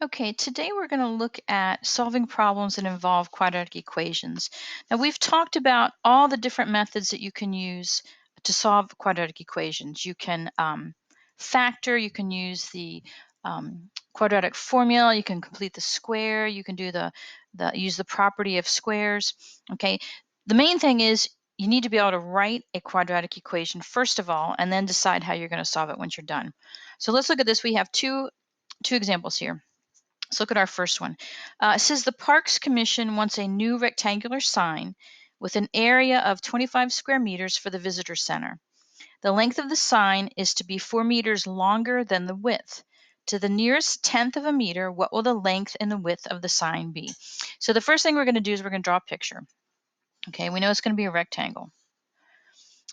Okay, today we're going to look at solving problems that involve quadratic equations. Now, we've talked about all the different methods that you can use to solve quadratic equations. You can factor, you can use the quadratic formula, you can complete the square, you can do use the property of squares. Okay, the main thing is you need to be able to write a quadratic equation first of all, and then decide how you're going to solve it once you're done. So let's look at this. We have two examples here. Let's look at our first one. It says the Parks Commission wants a new rectangular sign with an area of 25 square meters for the visitor center. The length of the sign is to be 4 meters longer than the width. To the nearest tenth of a meter, what will the length and the width of the sign be? So the first thing we're going to do is we're going to draw a picture. Okay, we know it's going to be a rectangle.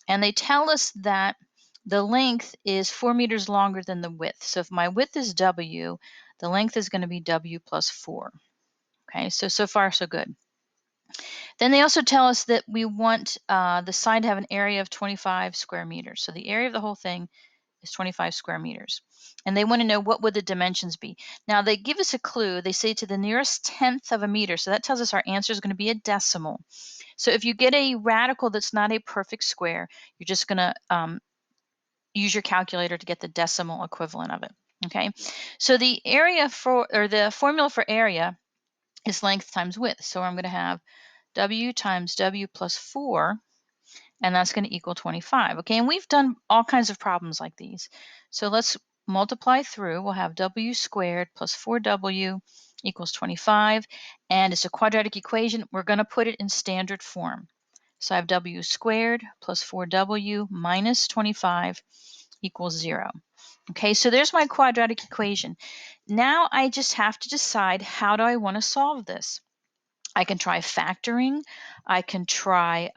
And they tell us that the length is 4 meters longer than the width. So if my width is W, the length is going to be W plus 4. Okay, so far so good. Then they also tell us that we want the sign to have an area of 25 square meters. So the area of the whole thing is 25 square meters. And they want to know what would the dimensions be. Now they give us a clue. They say to the nearest tenth of a meter. So that tells us our answer is going to be a decimal. So if you get a radical that's not a perfect square, you're just going to use your calculator to get the decimal equivalent of it. Okay, so the area or the formula for area is length times width. So I'm going to have W times W plus 4, and that's going to equal 25. Okay, and we've done all kinds of problems like these. So let's multiply through. We'll have W squared plus 4W equals 25, and it's a quadratic equation. We're going to put it in standard form. So I have W squared plus 4W minus 25 equals 0. Okay, so there's my quadratic equation. Now I just have to decide, how do I want to solve this? I can try factoring. I can try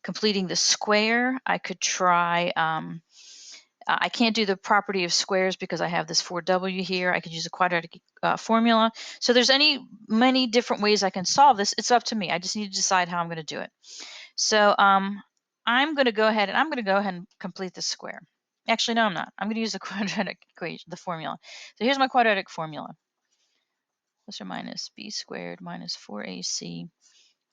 completing the square. I could try, I can't do the property of squares because I have this 4W here. I could use a quadratic formula. So there's many different ways I can solve this. It's up to me. I just need to decide how I'm going to do it. So I'm going to go ahead and complete the square. Actually, no, I'm not. I'm going to use the quadratic equation, the formula. So here's my quadratic formula. Plus or minus b squared minus 4ac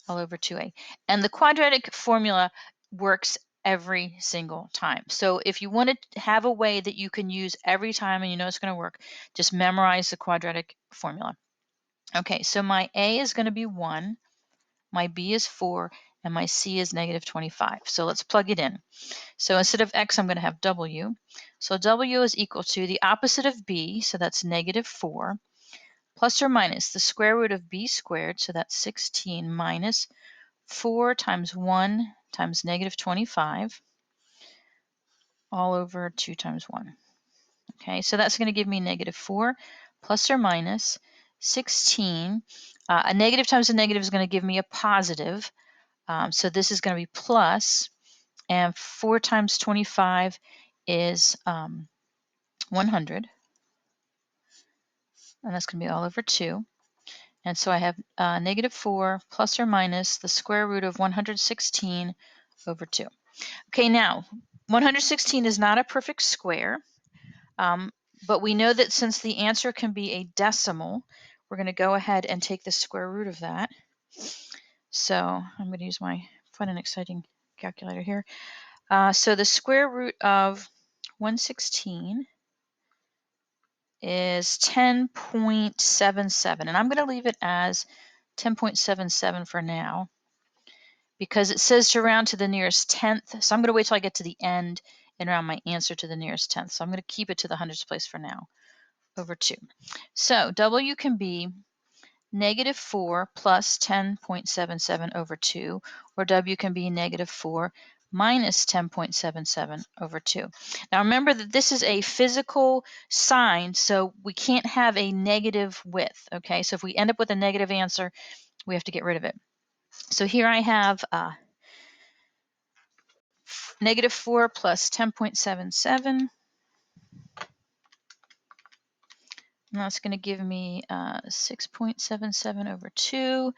all over 2a. And the quadratic formula works every single time. So if you want to have a way that you can use every time and you know it's going to work, just memorize the quadratic formula. Okay, so my a is going to be 1, my b is 4, and my c is negative 25. So let's plug it in. So instead of x, I'm going to have w. So w is equal to the opposite of b, so that's negative 4, plus or minus the square root of b squared, so that's 16, minus 4 times 1 times negative 25 all over 2 times 1. Okay, so that's going to give me negative 4 plus or minus 16. A negative times a negative is going to give me a positive. So this is going to be plus, and 4 times 25 is 100. And that's going to be all over 2. And so I have negative 4 plus or minus the square root of 116 over 2. Okay, now 116 is not a perfect square, but we know that since the answer can be a decimal, we're going to go ahead and take the square root of that. So I'm going to use my fun and exciting calculator here. So the square root of 116 is 10.77, and I'm going to leave it as 10.77 for now because it says to round to the nearest tenth. So I'm going to wait till I get to the end and round my answer to the nearest tenth. So I'm going to keep it to the hundredths place for now, over 2. So W can be negative 4 plus 10.77 over 2, or W can be negative 4 minus 10.77 over 2. Now remember that this is a physical sign, so we can't have a negative width, okay? So if we end up with a negative answer, we have to get rid of it. So here I have negative 4 plus 10.77. And that's going to give me 6.77 over 2,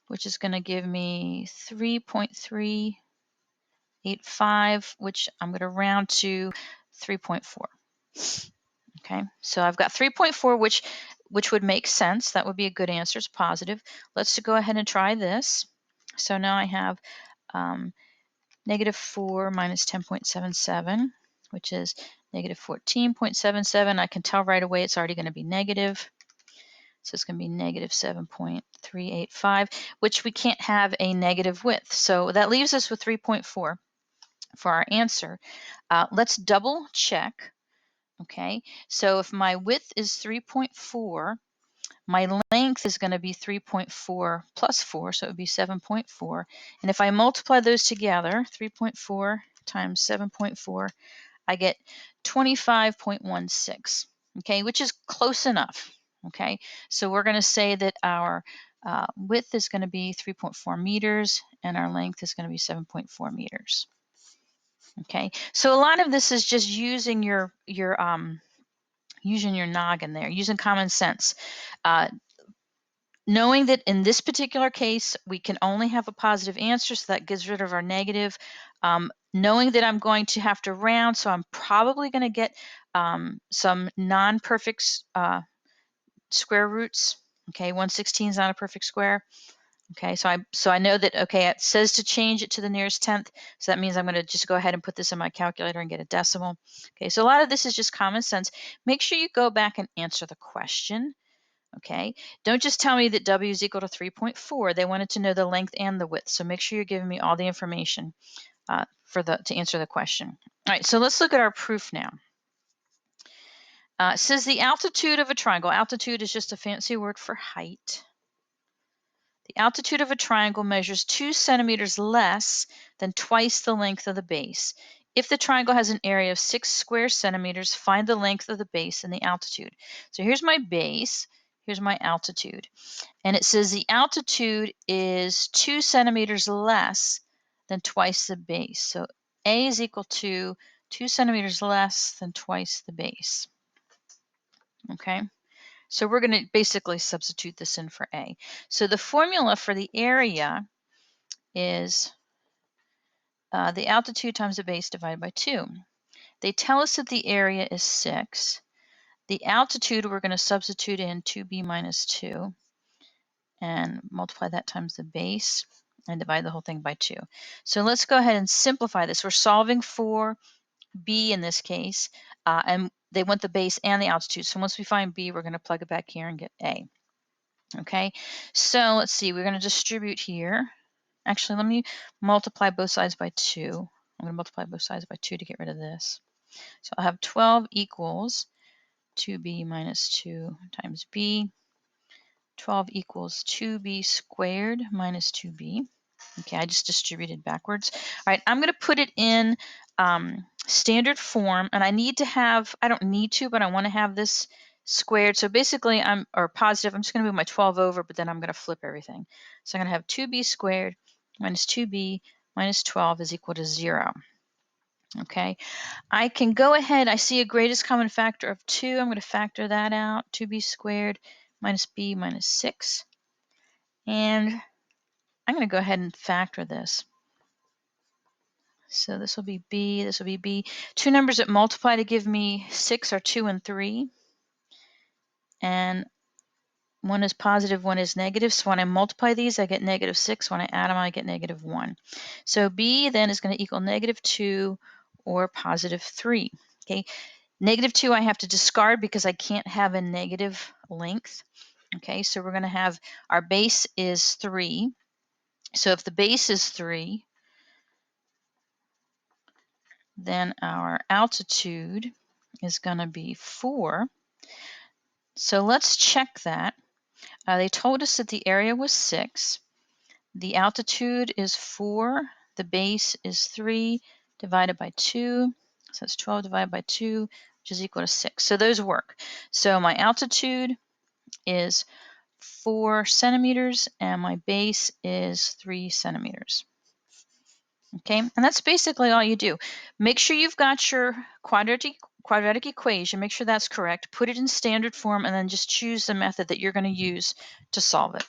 which is going to give me 3.385, which I'm going to round to 3.4. Okay, so I've got 3.4, which which would make sense. That would be a good answer. It's positive. Let's go ahead and try this. So now I have -4 minus 10.77, which is -14.77. I can tell right away it's already going to be negative. So it's going to be -7.385, which we can't have a negative width. So that leaves us with 3.4 for our answer. Let's double check. Okay, so if my width is 3.4, my length is going to be 3.4 plus 4, so it would be 7.4. And if I multiply those together, 3.4 times 7.4, I get 25.16, okay, which is close enough, okay? So we're going to say that our width is going to be 3.4 meters and our length is going to be 7.4 meters, okay? So a lot of this is just using your noggin there, using common sense. Knowing that in this particular case, we can only have a positive answer, so that gets rid of our negative. Knowing that I'm going to have to round, so I'm probably going to get some non-perfect square roots. Okay, 1/16 is not a perfect square. Okay, so I know that, okay, it says to change it to the nearest tenth, so that means I'm going to just go ahead and put this in my calculator and get a decimal. Okay, so a lot of this is just common sense. Make sure you go back and answer the question. Okay, don't just tell me that W is equal to 3.4. They wanted to know the length and the width. So make sure you're giving me all the information to answer the question. All right, so let's look at our proof now. It says the altitude of a triangle. Altitude is just a fancy word for height. The altitude of a triangle measures 2 centimeters less than twice the length of the base. If the triangle has an area of 6 square centimeters, find the length of the base and the altitude. So here's my base. Here's my altitude. And it says the altitude is 2 centimeters less than twice the base. So A is equal to 2 centimeters less than twice the base. Okay, so we're going to basically substitute this in for A. So the formula for the area is the altitude times the base divided by 2. They tell us that the area is 6. The altitude, we're going to substitute in 2b minus 2 and multiply that times the base and divide the whole thing by 2. So let's go ahead and simplify this. We're solving for b in this case, and they want the base and the altitude. So once we find b, we're going to plug it back here and get a. Okay, so let's see. We're going to distribute here. Actually, let me multiply both sides by 2. I'm going to multiply both sides by 2 to get rid of this. So I'll have 12 equals 2b minus 2 times b. 12 equals 2b squared minus 2b. Okay, I just distributed backwards. All right, I'm going to put it in standard form, and I need to have, I don't need to, but I want to have this squared. So basically, or positive, I'm just going to move my 12 over, but then I'm going to flip everything. So I'm going to have 2b squared minus 2b minus 12 is equal to 0. Okay, I can go ahead, I see a greatest common factor of 2. I'm going to factor that out, 2b squared minus b minus 6. And I'm going to go ahead and factor this. So this will be b, this will be b. Two numbers that multiply to give me 6 are 2 and 3. And one is positive, one is negative. So when I multiply these, I get -6. When I add them, I get -1. So b then is going to equal -2 or +3. Okay, -2 I have to discard because I can't have a negative length. Okay, so we're going to have our base is 3. So if the base is 3, then our altitude is going to be 4. So let's check that. They told us that the area was 6. The altitude is 4. The base is 3 divided by 2. So that's 12 divided by 2, which is equal to 6. So those work. So my altitude is 4 centimeters and my base is 3 centimeters. Okay, and that's basically all you do. Make sure you've got your quadratic equation. Make sure that's correct. Put it in standard form and then just choose the method that you're going to use to solve it.